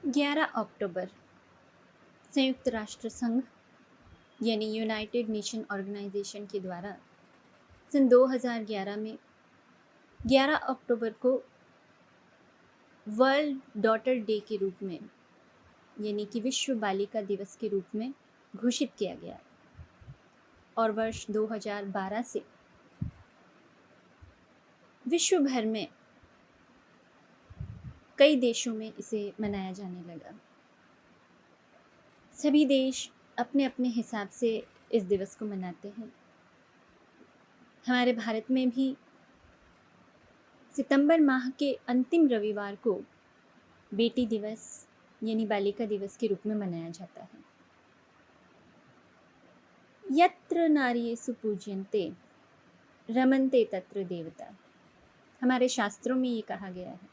11 अक्टूबर संयुक्त राष्ट्र संघ यानी यूनाइटेड नेशन ऑर्गेनाइजेशन के द्वारा सन 2011 में 11 अक्टूबर को वर्ल्ड डॉटर डे के रूप में यानी कि विश्व बालिका दिवस के रूप में घोषित किया गया और वर्ष 2012 से विश्व भर में कई देशों में इसे मनाया जाने लगा। सभी देश अपने अपने हिसाब से इस दिवस को मनाते हैं। हमारे भारत में भी सितंबर माह के अंतिम रविवार को बेटी दिवस यानी बालिका दिवस के रूप में मनाया जाता है। यत्र नार्येषु पूज्यन्ते रमन्ते तत्र देवता, हमारे शास्त्रों में ये कहा गया है,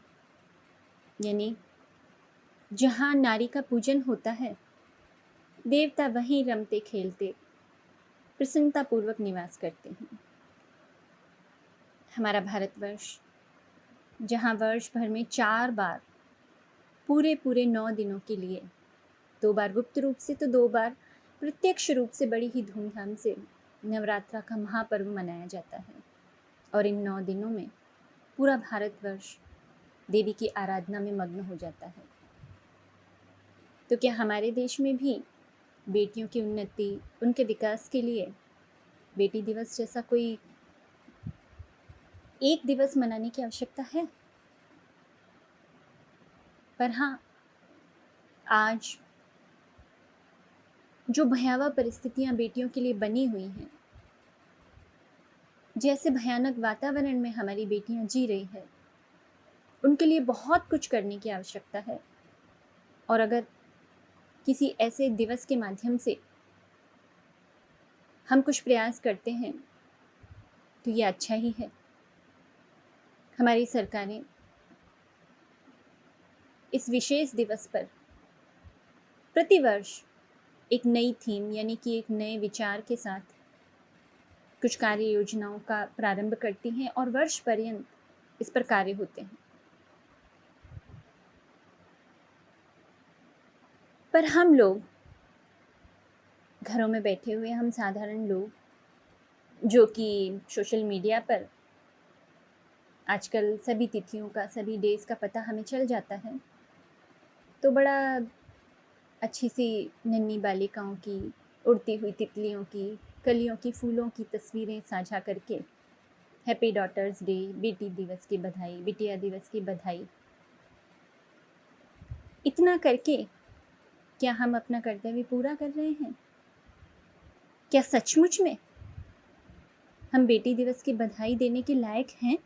यानी जहाँ नारी का पूजन होता है देवता वहीं रमते खेलते प्रसन्नता पूर्वक निवास करते हैं। हमारा भारतवर्ष जहाँ वर्ष भर में 4 बार पूरे 9 दिनों के लिए 2 बार गुप्त रूप से तो 2 बार प्रत्यक्ष रूप से बड़ी ही धूमधाम से नवरात्रा का महापर्व मनाया जाता है और इन 9 दिनों में पूरा भारतवर्ष देवी की आराधना में मग्न हो जाता है। तो क्या हमारे देश में भी बेटियों की उन्नति, उनके विकास के लिए बेटी दिवस जैसा कोई एक दिवस मनाने की आवश्यकता है? पर हाँ, आज जो भयावह परिस्थितियां बेटियों के लिए बनी हुई हैं, जैसे भयानक वातावरण में हमारी बेटियां जी रही है, उनके लिए बहुत कुछ करने की आवश्यकता है। और अगर किसी ऐसे दिवस के माध्यम से हम कुछ प्रयास करते हैं तो ये अच्छा ही है। हमारी सरकारें इस विशेष दिवस पर प्रतिवर्ष एक नई थीम यानी कि एक नए विचार के साथ कुछ कार्य योजनाओं का प्रारंभ करती हैं और वर्ष पर्यंत इस पर कार्य होते हैं। पर हम लोग घरों में बैठे हुए, हम साधारण लोग जो कि सोशल मीडिया पर आजकल सभी तिथियों का, सभी डेज का पता हमें चल जाता है, तो बड़ा अच्छी सी नन्ही बालिकाओं की, उड़ती हुई तितलियों की, कलियों की, फूलों की तस्वीरें साझा करके हैप्पी डॉटर्स डे, बेटी दिवस की बधाई, बिटिया दिवस की बधाई, इतना करके क्या हम अपना कर्तव्य पूरा कर रहे हैं? क्या सचमुच में हम बेटी दिवस की बधाई देने के लायक हैं?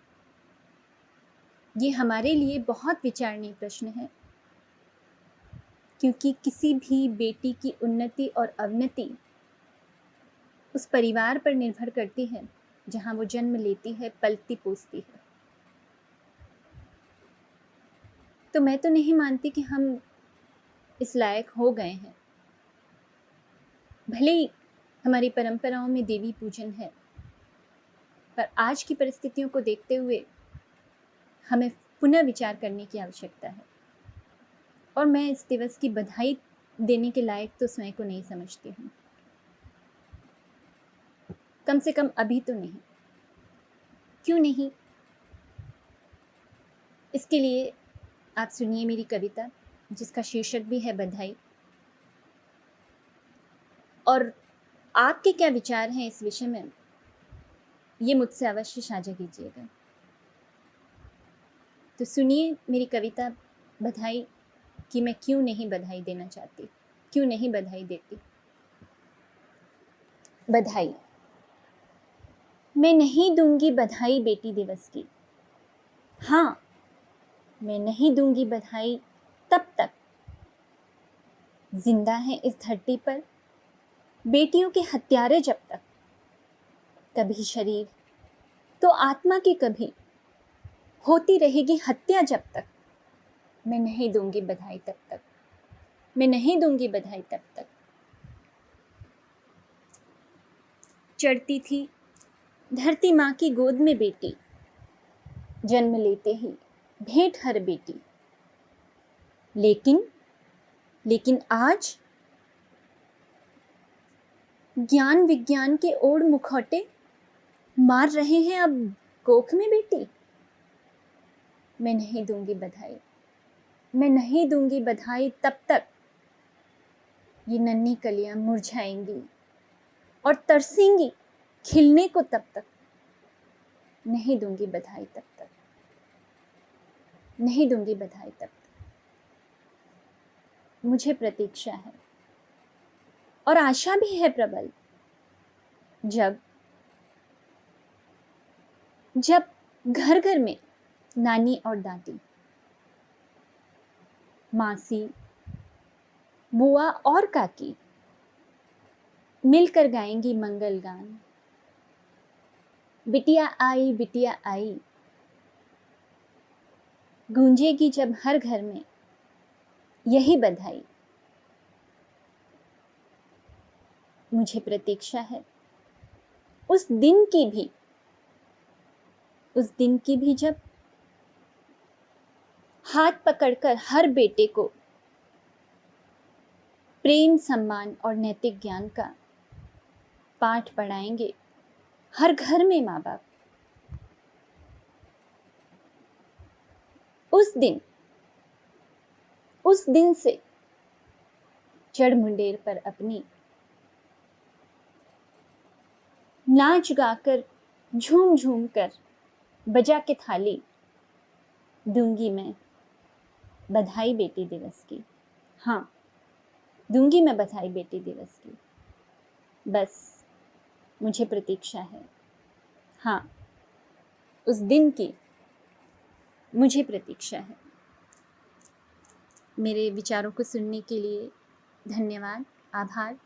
ये हमारे लिए बहुत विचारणीय प्रश्न है, क्योंकि किसी भी बेटी की उन्नति और अवनति उस परिवार पर निर्भर करती है जहाँ वो जन्म लेती है, पलती पोसती है। तो मैं तो नहीं मानती कि हम इस लायक हो गए हैं। भले ही हमारी परंपराओं में देवी पूजन है, पर आज की परिस्थितियों को देखते हुए हमें पुनः विचार करने की आवश्यकता है। और मैं इस दिवस की बधाई देने के लायक तो स्वयं को नहीं समझती हूँ, कम से कम अभी तो नहीं। क्यों नहीं? इसके लिए आप सुनिए मेरी कविता, जिसका शीर्षक भी है बधाई। और आपके क्या विचार हैं इस विषय में, ये मुझसे अवश्य साझा कीजिएगा। तो सुनिए मेरी कविता बधाई कि मैं क्यों नहीं बधाई देना चाहती, क्यों नहीं बधाई देती। बधाई। मैं नहीं दूंगी बधाई बेटी दिवस की, हाँ मैं नहीं दूंगी बधाई तब तक जिंदा है इस धरती पर बेटियों के हत्यारे जब तक। कभी शरीर तो आत्मा की कभी होती रहेगी हत्या जब तक। मैं नहीं दूंगी बधाई तब तक, मैं नहीं दूंगी बधाई तब तक। चढ़ती थी धरती माँ की गोद में बेटी, जन्म लेते ही भेंट हर बेटी। लेकिन लेकिन आज ज्ञान विज्ञान के ओढ़ मुखौटे मार रहे हैं अब कोख में बेटी। मैं नहीं दूंगी बधाई, मैं नहीं दूंगी बधाई तब तक ये नन्ही कलियां मुरझाएंगी और तरसेंगी खिलने को। तब तक नहीं दूंगी बधाई, तब तक नहीं दूंगी बधाई, तब तक मुझे प्रतीक्षा है और आशा भी है प्रबल। जब जब घर घर में नानी और दादी, मासी, बुआ और काकी मिलकर गाएंगी मंगल गान। बिटिया आई, बिटिया आई गूंजेगी जब हर घर में यही बधाई। मुझे प्रतीक्षा है उस दिन की भी, उस दिन की भी जब हाथ पकड़कर हर बेटे को प्रेम, सम्मान और नैतिक ज्ञान का पाठ पढ़ाएंगे हर घर में माँ बाप। उस दिन से चढ़ मुंडेर पर अपनी नाच गाकर, झूम झूम कर, बजा के थाली दूंगी मैं बधाई बेटी दिवस की। हाँ, दूंगी मैं बधाई बेटी दिवस की। बस मुझे प्रतीक्षा है, हाँ, उस दिन की मुझे प्रतीक्षा है। मेरे विचारों को सुनने के लिए धन्यवाद, आभार।